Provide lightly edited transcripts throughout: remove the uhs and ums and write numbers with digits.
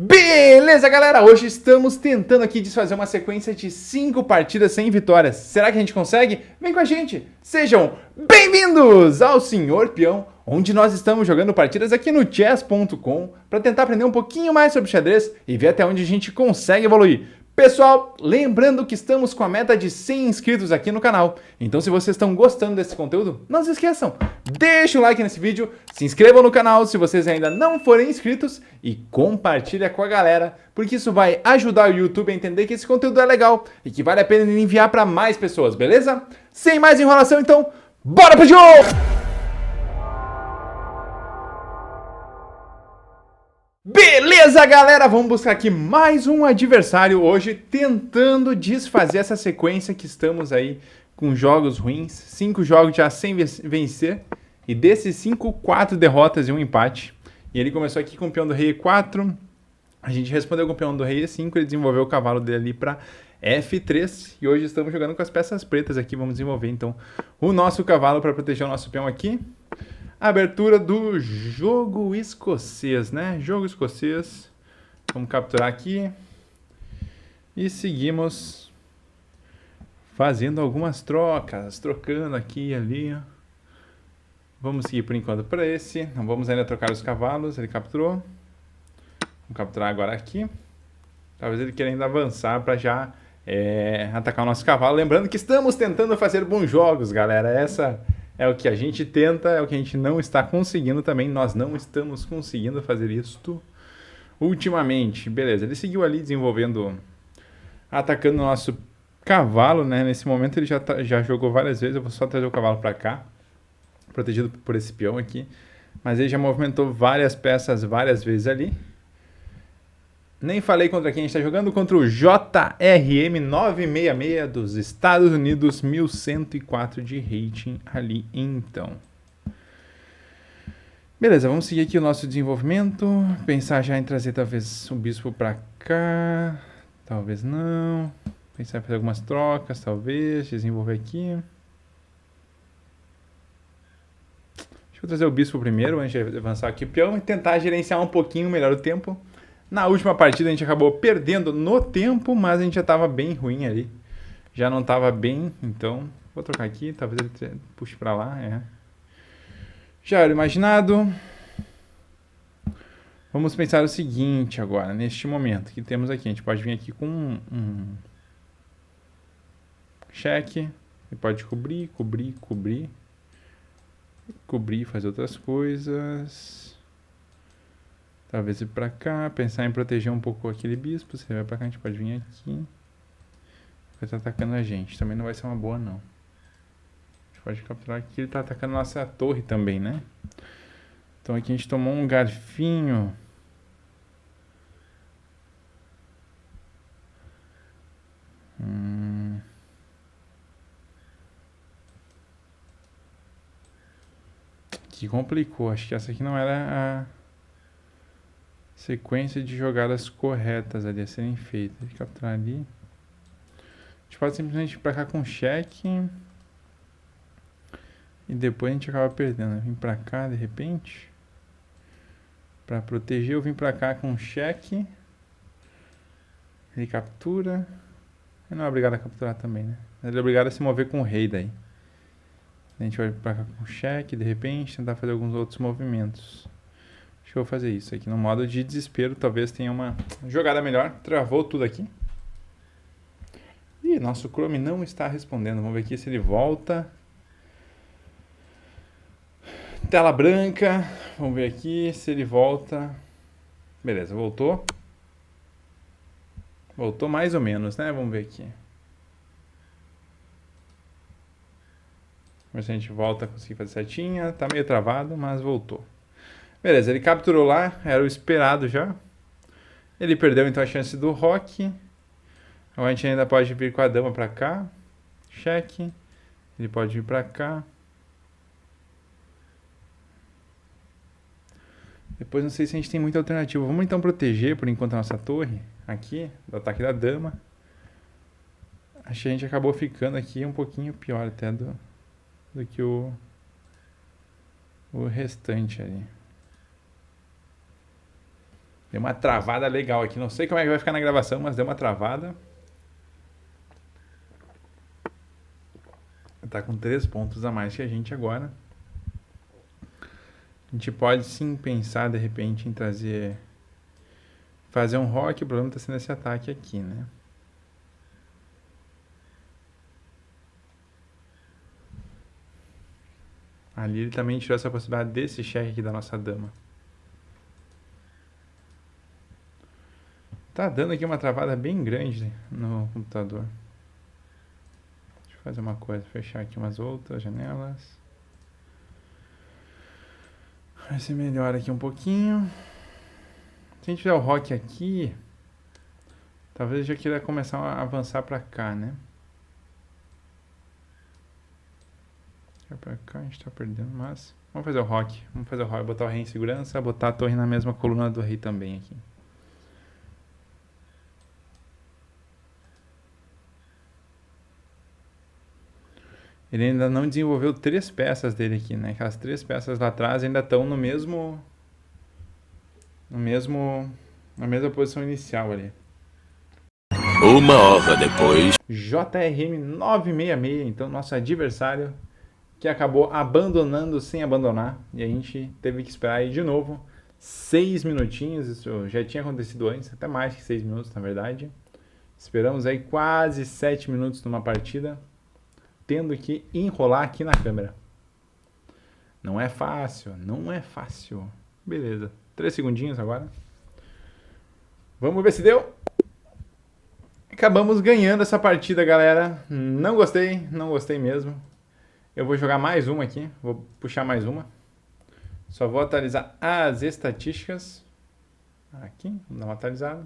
Beleza, galera? Hoje estamos tentando aqui desfazer uma sequência de 5 partidas sem vitórias. Será que a gente consegue? Vem com a gente! Sejam bem-vindos ao Senhor Peão, onde nós estamos jogando partidas aqui no chess.com para tentar aprender um pouquinho mais sobre xadrez e ver até onde a gente consegue evoluir. Pessoal, lembrando que estamos com a meta de 100 inscritos aqui no canal. Então, se vocês estão gostando desse conteúdo, não se esqueçam, deixa o like nesse vídeo, se inscrevam no canal se vocês ainda não forem inscritos e compartilha com a galera, porque isso vai ajudar o YouTube a entender que esse conteúdo é legal e que vale a pena enviar para mais pessoas, beleza? Sem mais enrolação, então, bora pro jogo! Beleza, galera? Vamos buscar aqui mais um adversário hoje, tentando desfazer essa sequência que estamos aí com jogos ruins. 5 jogos já sem vencer. E desses 5, 4 derrotas e um empate. E ele começou aqui com o peão do rei E4. A gente respondeu com o peão do rei E5. Ele desenvolveu o cavalo dele ali para F3. E hoje estamos jogando com as peças pretas aqui. Vamos desenvolver então o nosso cavalo para proteger o nosso peão aqui. Abertura do jogo escocês, né? Jogo escocês. Vamos capturar aqui. E seguimos fazendo algumas trocas. Trocando aqui e ali. Vamos seguir por enquanto para esse. Não vamos ainda trocar os cavalos. Ele capturou. Vamos capturar agora aqui. Talvez ele queira ainda avançar para já atacar o nosso cavalo. Lembrando que estamos tentando fazer bons jogos, galera. Essa é o que a gente tenta, é o que a gente não está conseguindo também. Nós não estamos conseguindo fazer isto ultimamente. Beleza, ele seguiu ali desenvolvendo, atacando o nosso cavalo, né? Nesse momento ele já jogou várias vezes. Eu vou só trazer o cavalo para cá, protegido por esse peão aqui. Mas ele já movimentou várias peças várias vezes ali. Nem falei contra quem a gente está jogando, contra o JRM 966 dos Estados Unidos, 1104 de rating ali então. Beleza, vamos seguir aqui o nosso desenvolvimento, pensar já em trazer talvez o bispo para cá, talvez não, pensar em fazer algumas trocas, talvez, desenvolver aqui. Deixa eu trazer o bispo primeiro, antes de avançar aqui o peão e tentar gerenciar um pouquinho melhor o tempo. Na última partida a gente acabou perdendo no tempo, mas a gente já estava bem ruim ali. Já não estava bem, então vou trocar aqui, talvez ele puxe para lá. Já era imaginado. Vamos pensar o seguinte agora, neste momento que temos aqui. A gente pode vir aqui com um cheque. Ele pode cobrir, fazer outras coisas. Talvez ir pra cá, pensar em proteger um pouco aquele bispo. Se ele vai pra cá, a gente pode vir aqui. Vai estar atacando a gente. Também não vai ser uma boa, não. A gente pode capturar aqui. Ele tá atacando a nossa torre também, né? Então aqui a gente tomou um garfinho. Que complicou. Acho que essa aqui não era a sequência de jogadas corretas ali a serem feitas. Deixa eu capturar ali. A gente pode simplesmente ir pra cá com cheque. E depois a gente acaba perdendo. Vim pra cá de repente. Pra proteger eu vim pra cá com cheque. Ele captura. Ele não é obrigado a capturar também, né? Ele é obrigado a se mover com o rei daí. A gente vai pra cá com cheque de repente. Tentar fazer alguns outros movimentos. Acho que eu vou fazer isso aqui no modo de desespero. Talvez tenha uma jogada melhor. Travou tudo aqui. Ih, nosso Chrome não está respondendo. Vamos ver aqui se ele volta. Tela branca. Vamos ver aqui se ele volta. Beleza, voltou. Voltou mais ou menos, né? Vamos ver aqui. Vamos ver se a gente volta a conseguir fazer setinha. Tá meio travado, mas voltou. Beleza, ele capturou lá, era o esperado já. Ele perdeu então a chance do roque. Agora a gente ainda pode vir com a dama pra cá. Cheque. Ele pode vir pra cá. Depois não sei se a gente tem muita alternativa. Vamos então proteger por enquanto a nossa torre. Aqui, do ataque da dama. Acho que a gente acabou ficando aqui um pouquinho pior até do que o restante ali. Deu uma travada legal aqui. Não sei como é que vai ficar na gravação, mas deu uma travada. Tá com 3 pontos a mais que a gente agora. A gente pode sim pensar de repente em fazer um rock. O problema tá sendo esse ataque aqui, né? Ali ele também tirou essa possibilidade desse cheque aqui da nossa dama. Tá dando aqui uma travada bem grande no computador. Deixa eu fazer uma coisa, fechar aqui umas outras janelas. Vai ser melhor aqui um pouquinho. Se a gente fizer o rock aqui, talvez eu já queira começar a avançar pra cá, né? Pra cá a gente tá perdendo, mas vamos fazer o rock. Vamos fazer o rock, botar o rei em segurança, botar a torre na mesma coluna do rei também aqui. Ele ainda não desenvolveu 3 peças dele aqui, né? Aquelas 3 peças lá atrás ainda estão na mesma posição inicial ali. 1 hora depois. JRM 966, então nosso adversário que acabou abandonando sem abandonar. E a gente teve que esperar aí de novo 6 minutinhos. Isso já tinha acontecido antes, até mais que 6 minutos na verdade. Esperamos aí quase 7 minutos numa partida, tendo que enrolar aqui na câmera. Não é fácil, não é fácil. Beleza, 3 segundinhos agora. Vamos ver se deu. Acabamos ganhando essa partida, galera. Não gostei mesmo. Eu vou jogar mais uma aqui, vou puxar mais uma. Só vou atualizar as estatísticas. Aqui, vamos dar uma atualizada.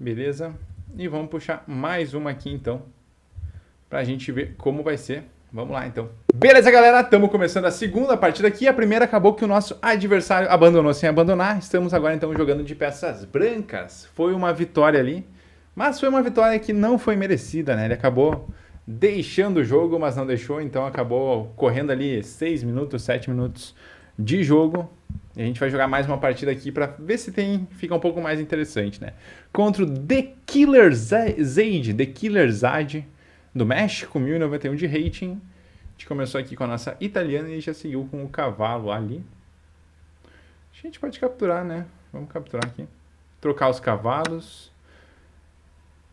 Beleza. E vamos puxar mais uma aqui então, pra gente ver como vai ser. Vamos lá então. Beleza, galera, estamos começando a segunda partida aqui. A primeira acabou que o nosso adversário abandonou sem abandonar. Estamos agora então jogando de peças brancas. Foi uma vitória ali, mas foi uma vitória que não foi merecida, né? Ele acabou deixando o jogo, mas não deixou, então acabou correndo ali 6 minutos, 7 minutos de jogo. E a gente vai jogar mais uma partida aqui pra ver se fica um pouco mais interessante, né? Contra o The Killer Zade do México, 1091 de rating. A gente começou aqui com a nossa italiana e já seguiu com o cavalo ali. A gente pode capturar, né? Vamos capturar aqui. Trocar os cavalos.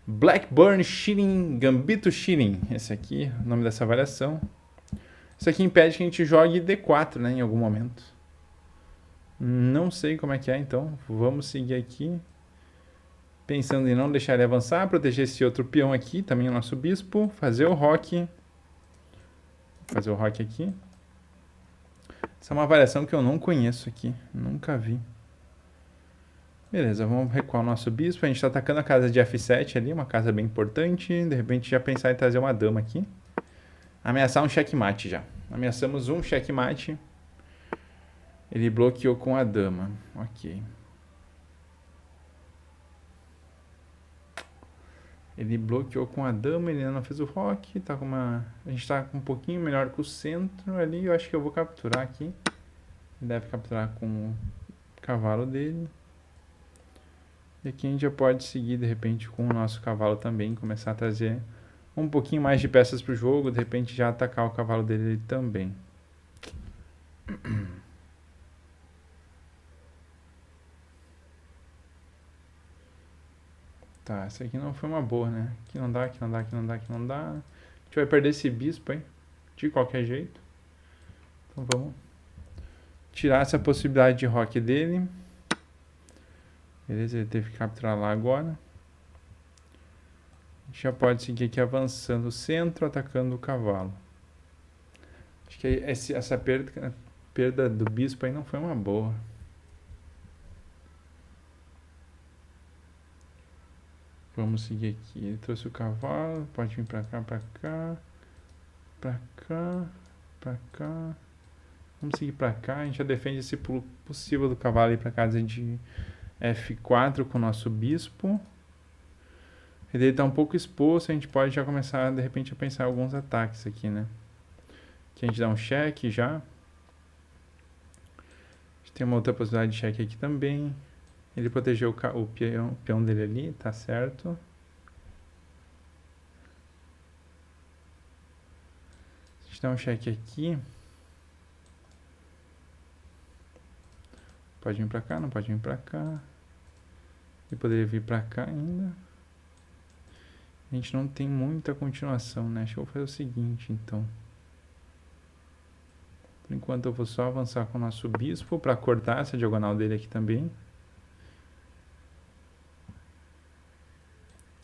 Blackburn Shilling, Gambito Shilling. Esse aqui, o nome dessa variação. Isso aqui impede que a gente jogue D4, né? Em algum momento. Não sei como é que é, então. Vamos seguir aqui. Pensando em não deixar ele avançar, proteger esse outro peão aqui, também o nosso bispo, fazer o roque. Fazer o roque aqui. Essa é uma variação que eu não conheço aqui, nunca vi. Beleza, vamos recuar o nosso bispo. A gente está atacando a casa de F7 ali, uma casa bem importante. De repente já pensar em trazer uma dama aqui. Ameaçar um checkmate já. Ameaçamos um checkmate. Ele bloqueou com a dama. Ok. Ele bloqueou com a dama, ele ainda não fez o rock. Tá com uma... A gente tá um pouquinho melhor que o centro ali. Eu acho que eu vou capturar aqui. Ele deve capturar com o cavalo dele. E aqui a gente já pode seguir de repente com o nosso cavalo também. Começar a trazer um pouquinho mais de peças pro jogo. De repente já atacar o cavalo dele também. Tá, essa aqui não foi uma boa, né? Aqui não dá, aqui não dá, aqui não dá, aqui não dá. A gente vai perder esse bispo aí, de qualquer jeito. Então vamos tirar essa possibilidade de rock dele. Beleza, ele teve que capturar lá agora. A gente já pode seguir aqui avançando o centro, atacando o cavalo. Acho que essa perda do bispo aí não foi uma boa. Vamos seguir aqui. Ele trouxe o cavalo. Pode vir pra cá, pra cá. Pra cá. Pra cá. Vamos seguir pra cá. A gente já defende esse pulo possível do cavalo aí pra casa de F4 com o nosso bispo. Ele está um pouco exposto. A gente pode já começar, de repente, a pensar em alguns ataques aqui, né? Aqui a gente dá um cheque já. A gente tem uma outra possibilidade de cheque aqui também. Ele protegeu o peão dele ali, tá certo. Deixa eu dar um cheque aqui. Pode vir pra cá, não pode vir pra cá. Ele poderia vir pra cá ainda. A gente não tem muita continuação, né? Acho que eu vou fazer o seguinte, então. Por enquanto eu vou só avançar com o nosso bispo pra cortar essa diagonal dele aqui também.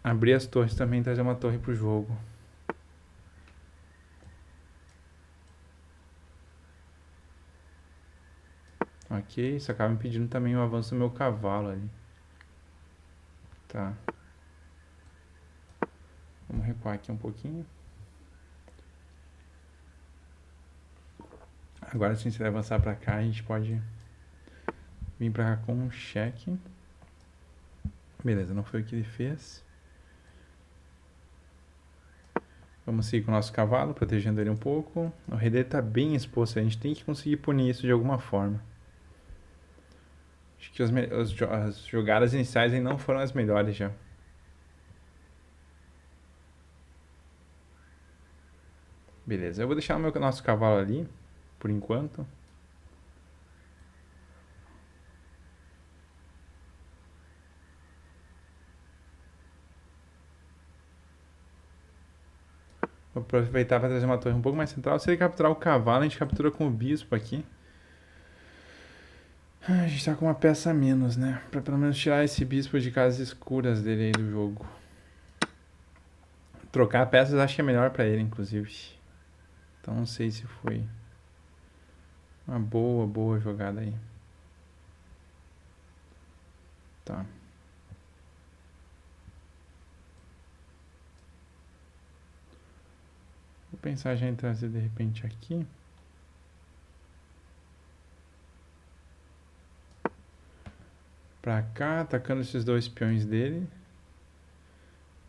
Abrir as torres também, trazer uma torre pro jogo. Ok, isso acaba impedindo também o avanço do meu cavalo ali. Tá. Vamos recuar aqui um pouquinho. Agora sim, se ele avançar pra cá, a gente pode vir pra cá com um cheque. Beleza, não foi o que ele fez. Vamos seguir com o nosso cavalo, protegendo ele um pouco. O rei dele tá bem exposto, a gente tem que conseguir punir isso de alguma forma. Acho que as jogadas iniciais aí não foram as melhores já. Beleza, eu vou deixar o nosso cavalo ali, por enquanto. Vou aproveitar para trazer uma torre um pouco mais central. Se ele capturar o cavalo, a gente captura com o bispo aqui. A gente tá com uma peça a menos, né? Pra pelo menos tirar esse bispo de casas escuras dele aí do jogo. Trocar peças acho que é melhor pra ele, inclusive. Então não sei se foi uma boa jogada aí. Tá. Vou pensar já em trazer de repente aqui. Pra cá, atacando esses dois peões dele.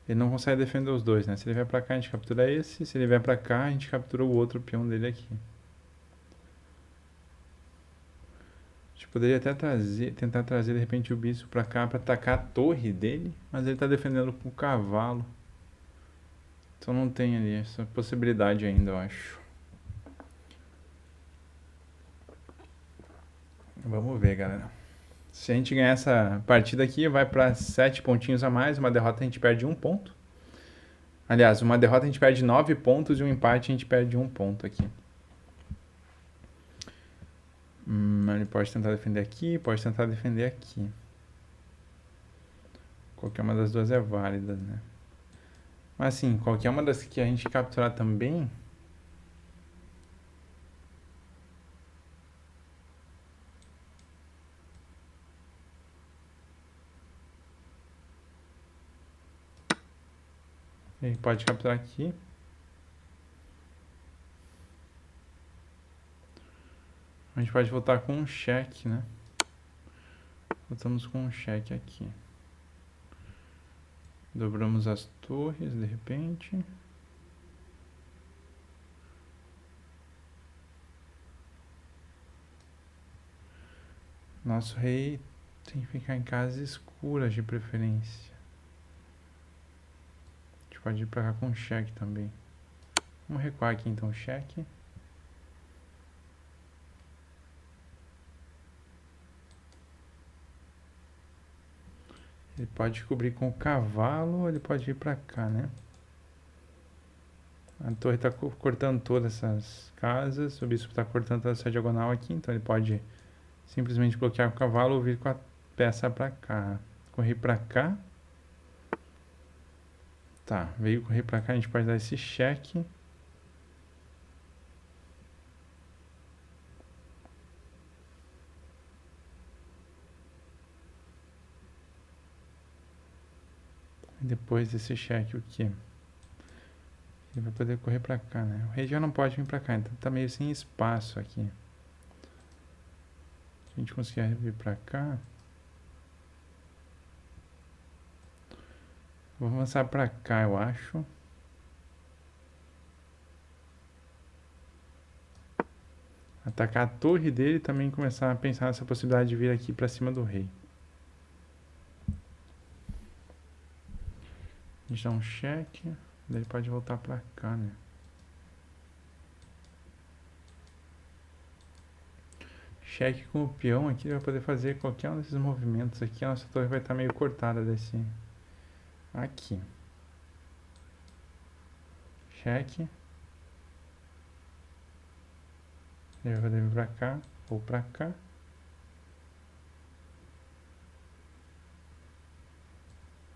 Ele não consegue defender os dois, né? Se ele vier pra cá, a gente captura esse. Se ele vier pra cá, a gente captura o outro peão dele aqui. A gente poderia até tentar trazer de repente o bispo pra cá pra atacar a torre dele. Mas ele tá defendendo com o cavalo. Então não tem ali essa possibilidade ainda, eu acho. Vamos ver, galera. Se a gente ganhar essa partida aqui, vai para 7 pontinhos a mais. Uma derrota a gente perde 1 ponto. Aliás, uma derrota a gente perde 9 pontos e um empate a gente perde 1 ponto aqui. Ele pode tentar defender aqui, pode tentar defender aqui. Qualquer uma das duas é válida, né? Mas assim, qualquer uma das que a gente capturar também... Ele pode capturar aqui. A gente pode voltar com um cheque, né? Voltamos com um cheque aqui. Dobramos as torres, de repente. Nosso rei tem que ficar em casas escuras de preferência. A gente pode ir pra cá com cheque também. Vamos recuar aqui então, cheque. Ele pode cobrir com o cavalo ou ele pode ir pra cá, né? A torre está cortando todas essas casas. O bispo está cortando toda essa diagonal aqui. Então ele pode simplesmente bloquear com o cavalo ou vir com a peça pra cá. Correr pra cá. Tá, veio correr pra cá. A gente pode dar esse cheque. E depois desse cheque, o que? Ele vai poder correr pra cá, né? O rei já não pode vir pra cá, então tá meio sem espaço aqui. Se a gente conseguir vir pra cá... Vou avançar pra cá, eu acho. Atacar a torre dele e também começar a pensar nessa possibilidade de vir aqui pra cima do rei. A gente dá um cheque, daí ele pode voltar pra cá, né? Cheque com o peão aqui, vai poder fazer qualquer um desses movimentos aqui. A nossa torre vai estar meio cortada desse... Aqui. Cheque. Ele vai poder vir pra cá, ou pra cá.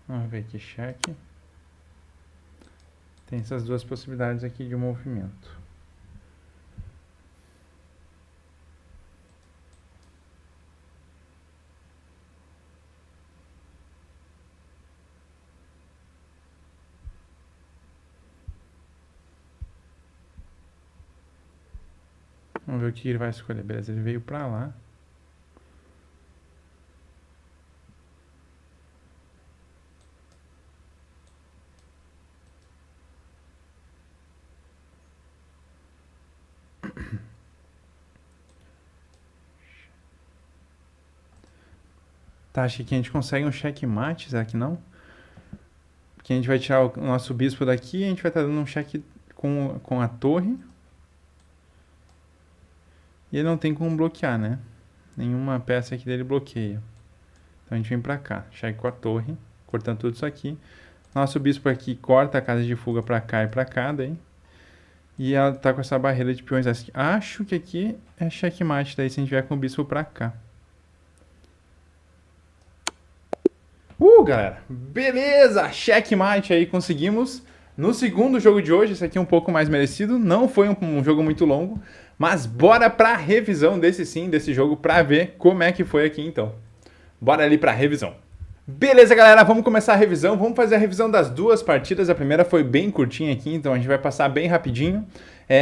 Vamos ver aqui, cheque. Tem essas duas possibilidades aqui de movimento. Vamos ver o que ele vai escolher. Beleza, ele veio pra lá. Tá, acho que aqui a gente consegue um checkmate, será que não? Porque a gente vai tirar o nosso bispo daqui e a gente vai estar dando um cheque com a torre. E ele não tem como bloquear, né? Nenhuma peça aqui dele bloqueia. Então a gente vem pra cá, cheque com a torre, cortando tudo isso aqui. Nosso bispo aqui corta a casa de fuga pra cá e pra cá, daí. E ela tá com essa barreira de peões. Acho que aqui é checkmate, daí se a gente vier com o bispo pra cá. Galera, beleza, checkmate aí, conseguimos. No segundo jogo de hoje, esse aqui é um pouco mais merecido, não foi um jogo muito longo, mas bora pra revisão desse jogo, pra ver como é que foi aqui então. Bora ali pra revisão. Beleza, galera, vamos começar a revisão, vamos fazer a revisão das duas partidas. A primeira foi bem curtinha aqui, então a gente vai passar bem rapidinho.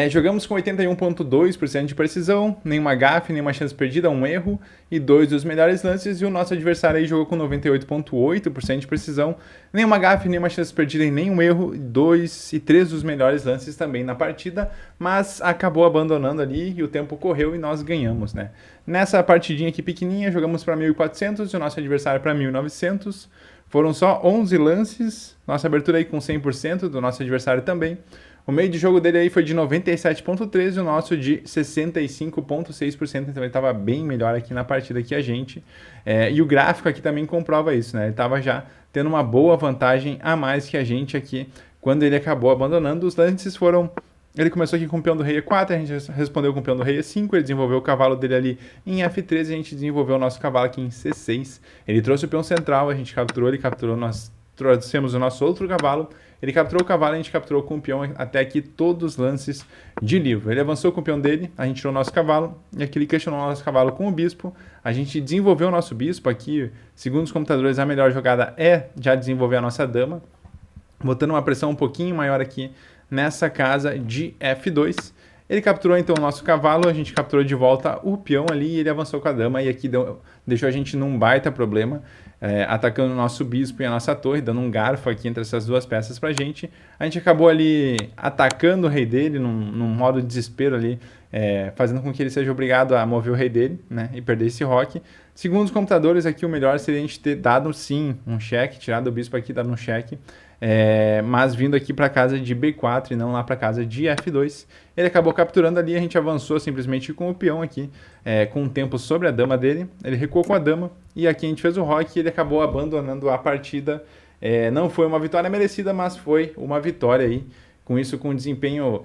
Jogamos com 81,2% de precisão, nenhuma gafe, nenhuma chance perdida, um erro e 2 dos melhores lances. E o nosso adversário aí jogou com 98,8% de precisão, nenhuma gafe, nenhuma chance perdida e nenhum erro, 2 e 3 dos melhores lances também na partida, mas acabou abandonando ali e o tempo correu e nós ganhamos, né? Nessa partidinha aqui pequenininha, jogamos para 1.400 e o nosso adversário para 1.900. Foram só 11 lances, nossa abertura aí com 100% do nosso adversário também. O meio de jogo dele aí foi de 97,13% e o nosso de 65,6%, então ele estava bem melhor aqui na partida que a gente. E o gráfico aqui também comprova isso, né? Ele estava já tendo uma boa vantagem a mais que a gente aqui quando ele acabou abandonando. Os lances foram... Ele começou aqui com o peão do rei E4, a gente respondeu com o peão do rei E5, ele desenvolveu o cavalo dele ali em F3 e a gente desenvolveu o nosso cavalo aqui em C6. Ele trouxe o peão central, a gente capturou, ele capturou, nós trouxemos o nosso outro cavalo, ele capturou o cavalo, a gente capturou com o peão até aqui todos os lances de livro. Ele avançou com o peão dele, a gente tirou o nosso cavalo, e aqui ele questionou o nosso cavalo com o bispo. A gente desenvolveu o nosso bispo aqui, segundo os computadores, a melhor jogada é já desenvolver a nossa dama, botando uma pressão um pouquinho maior aqui nessa casa de F2. Ele capturou então o nosso cavalo, a gente capturou de volta o peão ali e ele avançou com a dama e aqui deixou a gente num baita problema, atacando o nosso bispo e a nossa torre, dando um garfo aqui entre essas duas peças pra gente. A gente acabou ali atacando o rei dele num modo de desespero ali, fazendo com que ele seja obrigado a mover o rei dele, né, e perder esse roque. Segundo os computadores aqui, o melhor seria a gente ter dado sim um cheque, tirado o bispo aqui, dado um cheque, mas vindo aqui para casa de B4 e não lá para casa de F2. Ele acabou capturando ali, a gente avançou simplesmente com o peão aqui, com o tempo sobre a dama dele. Ele recuou com a dama e aqui a gente fez o roque e ele acabou abandonando a partida. Não foi uma vitória merecida, mas foi uma vitória aí. Com isso, com desempenho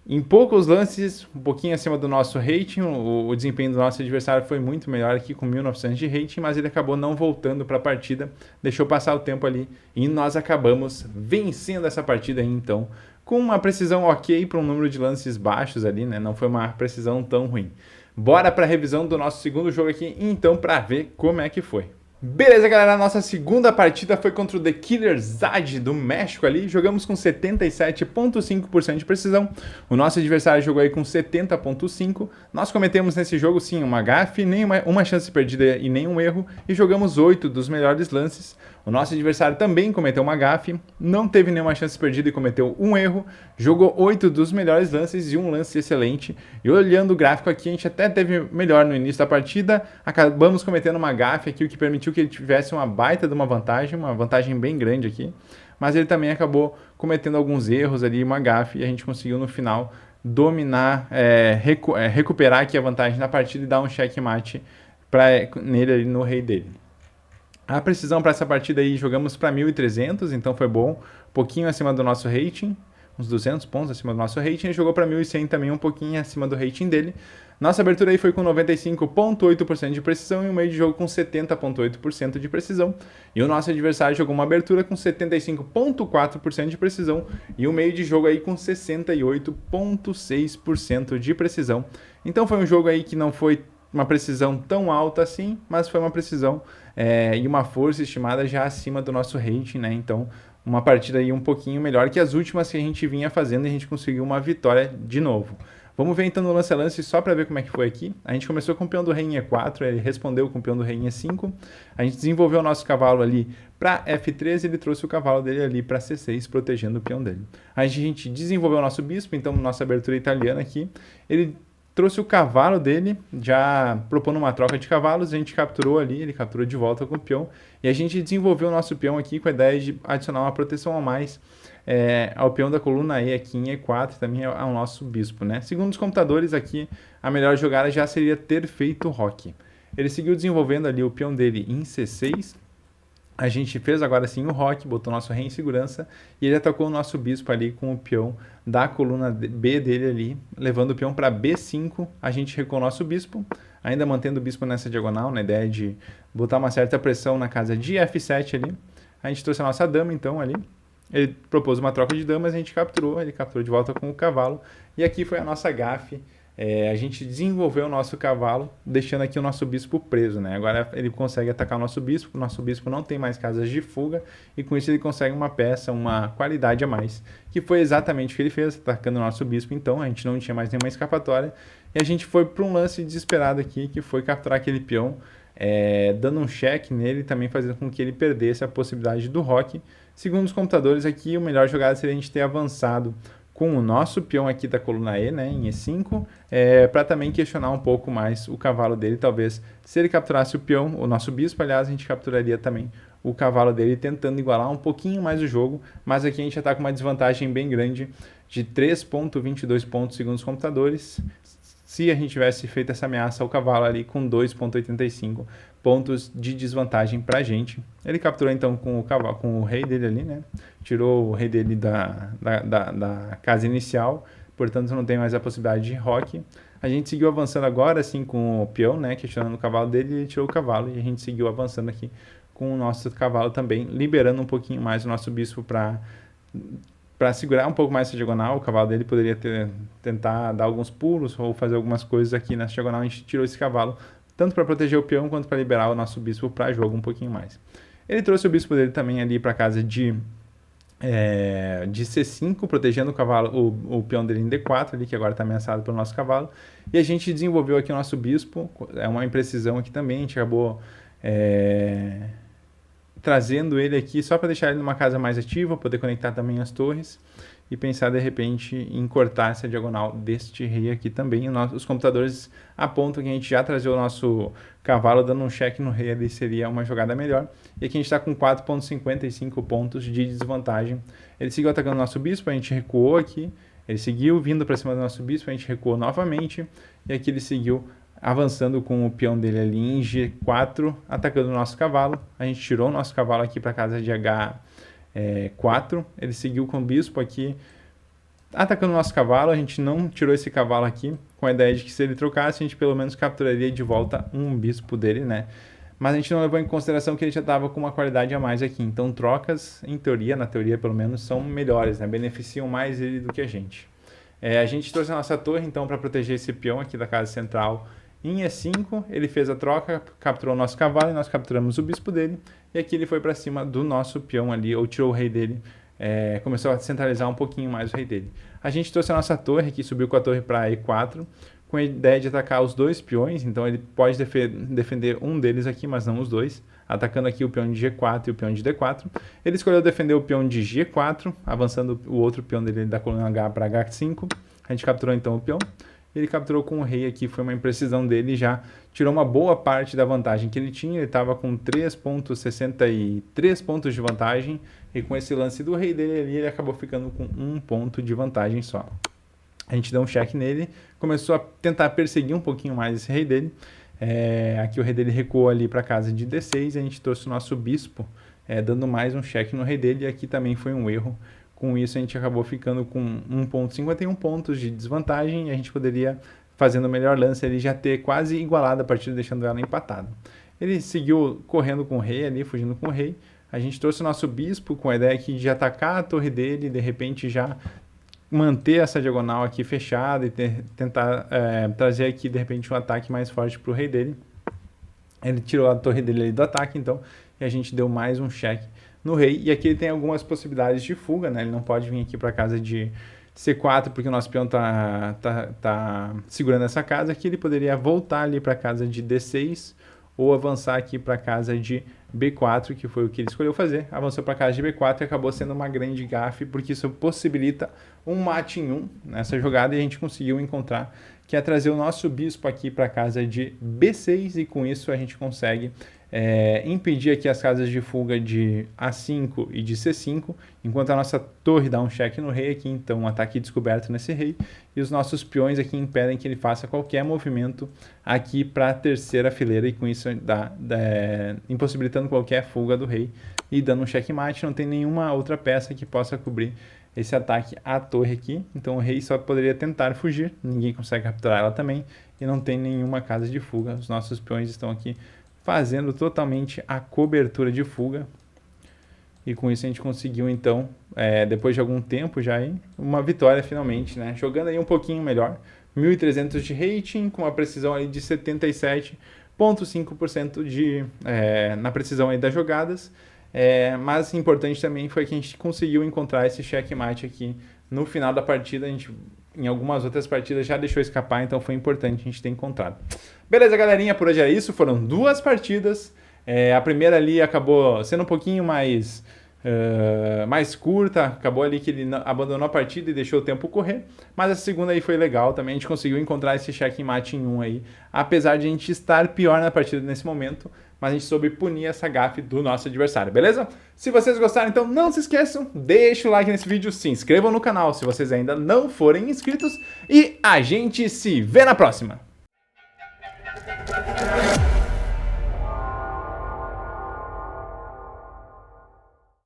em poucos lances, um pouquinho acima do nosso rating. O desempenho do nosso adversário foi muito melhor aqui com 1.900 de rating, mas ele acabou não voltando para a partida, deixou passar o tempo ali e nós acabamos vencendo essa partida aí, então, com uma precisão ok para um número de lances baixos ali, né? Não foi uma precisão tão ruim. Bora para a revisão do nosso segundo jogo aqui, então, para ver como é que foi. Beleza, galera, a nossa segunda partida foi contra o The Killer Zad do México ali, jogamos com 77,5% de precisão, o nosso adversário jogou aí com 70,5%, nós cometemos nesse jogo sim uma gafe, uma chance perdida e nenhum erro, e jogamos 8 dos melhores lances. O nosso adversário também cometeu uma gafe, não teve nenhuma chance perdida e cometeu um erro, jogou 8 dos melhores lances e um lance excelente. E olhando o gráfico aqui, a gente até teve melhor no início da partida, acabamos cometendo uma gafe aqui, o que permitiu permitiu que ele tivesse uma baita de uma vantagem bem grande aqui, mas ele também acabou cometendo alguns erros ali, uma gafe, e a gente conseguiu no final dominar, recuperar aqui a vantagem na partida e dar um checkmate nele ali no rei dele. A precisão para essa partida aí jogamos para 1.300, então foi bom, um pouquinho acima do nosso rating, uns 200 pontos acima do nosso rating, e jogou para 1.100 também, um pouquinho acima do rating dele. Nossa abertura aí foi com 95,8% de precisão e o meio de jogo com 70,8% de precisão. E o nosso adversário jogou uma abertura com 75,4% de precisão e o meio de jogo aí com 68,6% de precisão. Então foi um jogo aí que não foi uma precisão tão alta assim, mas foi uma precisão e uma força estimada já acima do nosso rating, né? Então uma partida aí um pouquinho melhor que as últimas que a gente vinha fazendo e a gente conseguiu uma vitória de novo. Vamos ver então no lance a lance só para ver como é que foi aqui. A gente começou com o peão do rei em E4, ele respondeu com o peão do rei em E5. A gente desenvolveu o nosso cavalo ali para F3 e ele trouxe o cavalo dele ali para C6, protegendo o peão dele. A gente desenvolveu o nosso bispo, então nossa abertura italiana aqui. Ele trouxe o cavalo dele, já propondo uma troca de cavalos, a gente capturou ali, ele capturou de volta com o peão. E a gente desenvolveu o nosso peão aqui com a ideia de adicionar uma proteção a mais ao peão da coluna E aqui em E4, também ao nosso bispo, né? Segundo os computadores aqui, a melhor jogada já seria ter feito roque. Ele seguiu desenvolvendo ali o peão dele em C6, a gente fez agora sim o roque, botou nosso rei em segurança e ele atacou o nosso bispo ali com o peão da coluna B dele ali, levando o peão para B5, a gente recuou o nosso bispo, ainda mantendo o bispo nessa diagonal, na ideia de botar uma certa pressão na casa de F7 ali. A gente trouxe a nossa dama então ali, ele propôs uma troca de damas, a gente capturou, ele capturou de volta com o cavalo, e aqui foi a nossa gafe. A gente desenvolveu o nosso cavalo, deixando aqui o nosso bispo preso, né? Agora ele consegue atacar o nosso bispo não tem mais casas de fuga, e com isso ele consegue uma peça, uma qualidade a mais, que foi exatamente o que ele fez, atacando o nosso bispo. Então a gente não tinha mais nenhuma escapatória, e a gente foi para um lance desesperado aqui, que foi capturar aquele peão, dando um cheque nele, também fazendo com que ele perdesse a possibilidade do roque. Segundo os computadores aqui, a melhor jogada seria a gente ter avançado com o nosso peão aqui da coluna E, né, em E5, para também questionar um pouco mais o cavalo dele. Talvez, se ele capturasse o peão, o nosso bispo, aliás, a gente capturaria também o cavalo dele, tentando igualar um pouquinho mais o jogo, mas aqui a gente já está com uma desvantagem bem grande de 3,22 pontos segundo os computadores, se a gente tivesse feito essa ameaça ao cavalo ali com 2,85 pontos de desvantagem para a gente. Ele capturou então com o cavalo, com o rei dele ali, né? Tirou o rei dele da casa inicial, portanto não tem mais a possibilidade de roque. A gente seguiu avançando agora sim com o peão, né? Questionando o cavalo dele, ele tirou o cavalo e a gente seguiu avançando aqui com o nosso cavalo também, liberando um pouquinho mais o nosso bispo para segurar um pouco mais essa diagonal. O cavalo dele poderia tentar dar alguns pulos ou fazer algumas coisas aqui nessa diagonal. A gente tirou esse cavalo tanto para proteger o peão quanto para liberar o nosso bispo para jogo um pouquinho mais. Ele trouxe o bispo dele também ali para casa de C5, protegendo o cavalo, o peão dele em D4 ali, que agora está ameaçado pelo nosso cavalo. E a gente desenvolveu aqui o nosso bispo, uma imprecisão aqui também, a gente acabou trazendo ele aqui só para deixar ele numa casa mais ativa, poder conectar também as torres e pensar de repente em cortar essa diagonal deste rei aqui também. Os computadores apontam que a gente já trazer o nosso cavalo dando um cheque no rei ali seria uma jogada melhor. E aqui a gente está com 4,55 pontos de desvantagem. Ele seguiu atacando o nosso bispo, a gente recuou aqui, ele seguiu vindo para cima do nosso bispo, a gente recuou novamente, e aqui ele seguiu avançando com o peão dele ali em G4, atacando o nosso cavalo. A gente tirou o nosso cavalo aqui para casa de H4, ele seguiu com o bispo aqui, atacando o nosso cavalo. A gente não tirou esse cavalo aqui, com a ideia de que se ele trocasse, a gente pelo menos capturaria de volta um bispo dele, né? Mas a gente não levou em consideração que ele já estava com uma qualidade a mais aqui. Então trocas, em teoria, na teoria pelo menos, são melhores, né? Beneficiam mais ele do que a gente. A gente trouxe a nossa torre, então, para proteger esse peão aqui da casa central. Em E5, ele fez a troca, capturou o nosso cavalo e nós capturamos o bispo dele. E aqui ele foi para cima do nosso peão ali, ou tirou o rei dele, começou a centralizar um pouquinho mais o rei dele. A gente trouxe a nossa torre, que subiu com a torre para E4, com a ideia de atacar os dois peões. Então ele pode defender um deles aqui, mas não os dois, atacando aqui o peão de G4 e o peão de D4. Ele escolheu defender o peão de G4, avançando o outro peão dele da coluna H para H5. A gente capturou então o peão. Ele capturou com o rei aqui, foi uma imprecisão dele, já tirou uma boa parte da vantagem que ele tinha. Ele estava com 3,63 pontos de vantagem, e com esse lance do rei dele ali, ele acabou ficando com 1 ponto de vantagem só. A gente deu um cheque nele, começou a tentar perseguir um pouquinho mais esse rei dele. Aqui o rei dele recuou ali para casa de D6, e a gente trouxe o nosso bispo, dando mais um cheque no rei dele, e aqui também foi um erro. Com isso a gente acabou ficando com 1,51 pontos de desvantagem, e a gente poderia, fazendo o melhor lance, ele já ter quase igualado a partida, deixando ela empatada. Ele seguiu correndo com o rei ali, fugindo com o rei. A gente trouxe o nosso bispo com a ideia aqui de atacar a torre dele, e de repente já manter essa diagonal aqui fechada e tentar trazer aqui de repente um ataque mais forte para o rei dele. Ele tirou a torre dele ali do ataque, então, e a gente deu mais um cheque no rei. E aqui ele tem algumas possibilidades de fuga, né? Ele não pode vir aqui para casa de C4 porque o nosso peão tá segurando essa casa. Aqui ele poderia voltar ali para casa de D6 ou avançar aqui para casa de B4, que foi o que ele escolheu fazer. Avançou para casa de B4 e acabou sendo uma grande gafe, porque isso possibilita um mate em 1 nessa jogada, e a gente conseguiu encontrar que é trazer o nosso bispo aqui para casa de B6, e com isso a gente consegue impedir aqui as casas de fuga de A5 e de C5, enquanto a nossa torre dá um cheque no rei aqui, então um ataque descoberto nesse rei, e os nossos peões aqui impedem que ele faça qualquer movimento aqui para a terceira fileira, e com isso impossibilitando qualquer fuga do rei e dando um checkmate. Não tem nenhuma outra peça que possa cobrir esse ataque à torre aqui, então o rei só poderia tentar fugir, ninguém consegue capturar ela também, e não tem nenhuma casa de fuga. Os nossos peões estão aqui fazendo totalmente a cobertura de fuga, e com isso a gente conseguiu então, depois de algum tempo já, uma vitória finalmente, né? Jogando aí um pouquinho melhor, 1.300 de rating, com uma precisão aí de 77,5% na precisão aí das jogadas, mas importante também foi que a gente conseguiu encontrar esse checkmate aqui no final da partida. A gente, em algumas outras partidas, já deixou escapar, então foi importante a gente ter encontrado. Beleza, galerinha, por hoje é isso. Foram 2 partidas. A primeira ali acabou sendo um pouquinho mais curta, acabou ali que ele abandonou a partida e deixou o tempo correr, mas a segunda aí foi legal também. A gente conseguiu encontrar esse checkmate em 1 aí, apesar de a gente estar pior na partida nesse momento, mas a gente soube punir essa gafe do nosso adversário, beleza? Se vocês gostaram, então não se esqueçam, deixa o like nesse vídeo, se inscrevam no canal se vocês ainda não forem inscritos, e a gente se vê na próxima!